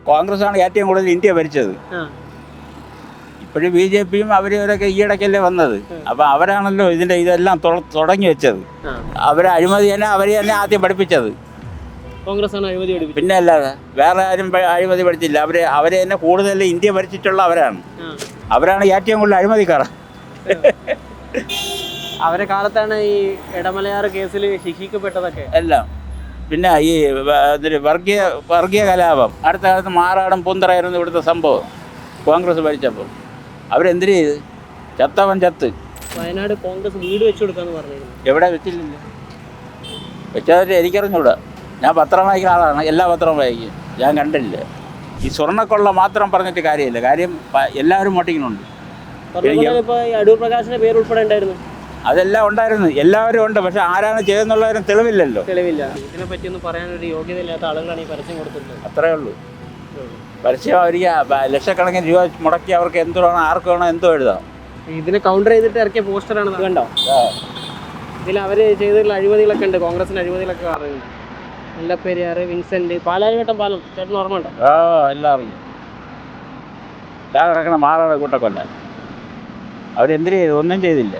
കോൺഗ്രസ്സാണ് ഏറ്റവും കൂടുതൽ ഇന്ത്യ ഭരിച്ചത്. ഇപ്പോഴും BJPയും അവരൊക്കെ ഈയിടയ്ക്കല്ലേ വന്നത്. അപ്പം അവരാണല്ലോ ഇതെല്ലാം തുടങ്ങി വെച്ചത്. അവരെ അഴിമതി തന്നെ അവർ തന്നെ ആദ്യം പഠിപ്പിച്ചത്. കോൺഗ്രസ്സാണ് അഴിമതി പഠിപ്പിച്ചത്. പിന്നെ അല്ലാതെ വേറെ ആരും അഴിമതി പഠിച്ചില്ല. അവരെ തന്നെ കൂടുതൽ ഇന്ത്യ ഭരിച്ചിട്ടുള്ള അവരാണ് ഏറ്റവും കൂടുതൽ അഴിമതിക്കാർ. അവരെ കാലത്താണ് ഈ ഇടമലയാറ് കേസിൽ ശിക്ഷിക്കപ്പെട്ടതൊക്കെ എല്ലാം. പിന്നെ ഈ വർഗീയ കലാപം അടുത്ത കാലത്ത് മാറാടും പൂന്തറയായിരുന്നു ഇവിടുത്തെ സംഭവം. കോൺഗ്രസ് ഭരിച്ചപ്പോൾ അവരെന്തിനു ചെയ്ത്? ചത്തവൻ ചത്ത്. വയനാട് കോൺഗ്രസ് വീട് വെച്ചു കൊടുക്കാന്ന് പറഞ്ഞിരുന്നു. എവിടെ വെച്ചില്ലല്ലോ. വെച്ചാൽ എനിക്കറിഞ്ഞൂടാ. ഞാൻ പത്രം വായിക്കുന്ന ആളാണ്. എല്ലാ പത്രവും വായിക്കും. ഞാൻ കണ്ടില്ല. ഈ സ്വർണ്ണക്കൊള്ള മാത്രം പറഞ്ഞിട്ട് കാര്യമില്ല. കാര്യം എല്ലാവരും മോട്ടിങ്ങുന്നുണ്ട്. ഇപ്പോൾ അടൂർ പ്രകാശിന്റെ പേര് ഉൾപ്പെടെ ഉണ്ടായിരുന്നു. അതെല്ലാം ഉണ്ടായിരുന്നു. എല്ലാവരും ഉണ്ട്. പക്ഷെ ആരാണ് ചെയ്തെന്നുള്ളതിന് തെളിവില്ലല്ലോ. ഇതിനെ പറ്റിയൊന്നും പറയാനൊരു യോഗ്യതയില്ലാത്ത ആളുകളാണ് ഈ പരസ്യം കൊടുത്തിട്ടുള്ളത്. അത്രേ ഉള്ളൂ. പരസ്യം അവർക്ക് ലക്ഷക്കണക്കിന് രൂപ മുടക്കി അവർക്ക് എന്തുവാണോ ആർക്ക് വേണോ എന്തോ എഴുതാം. ഇതിനെ കൗണ്ടർ ചെയ്തിട്ട് ഇറക്കിയ പോസ്റ്ററാണ് കണ്ടോ. ഇതിൽ അവർ ചെയ്തിട്ടുള്ള അഴിമതികളൊക്കെ ഉണ്ട്. കോൺഗ്രസിന്റെ അഴിമതികളൊക്കെ പറയുന്നുണ്ട്. മുല്ലപ്പെരിയാർ, വിൻസെന്റ്, പാലാരിവട്ടം പാലം ചേട്ടന് ഓർമ്മ ഉണ്ടോ? എല്ലാം അറിയും. കിടക്കണ മാറാട് കൂട്ടക്കൊല്ല അവരെന്തിനു ചെയ്തു? ഒന്നും ചെയ്തില്ല.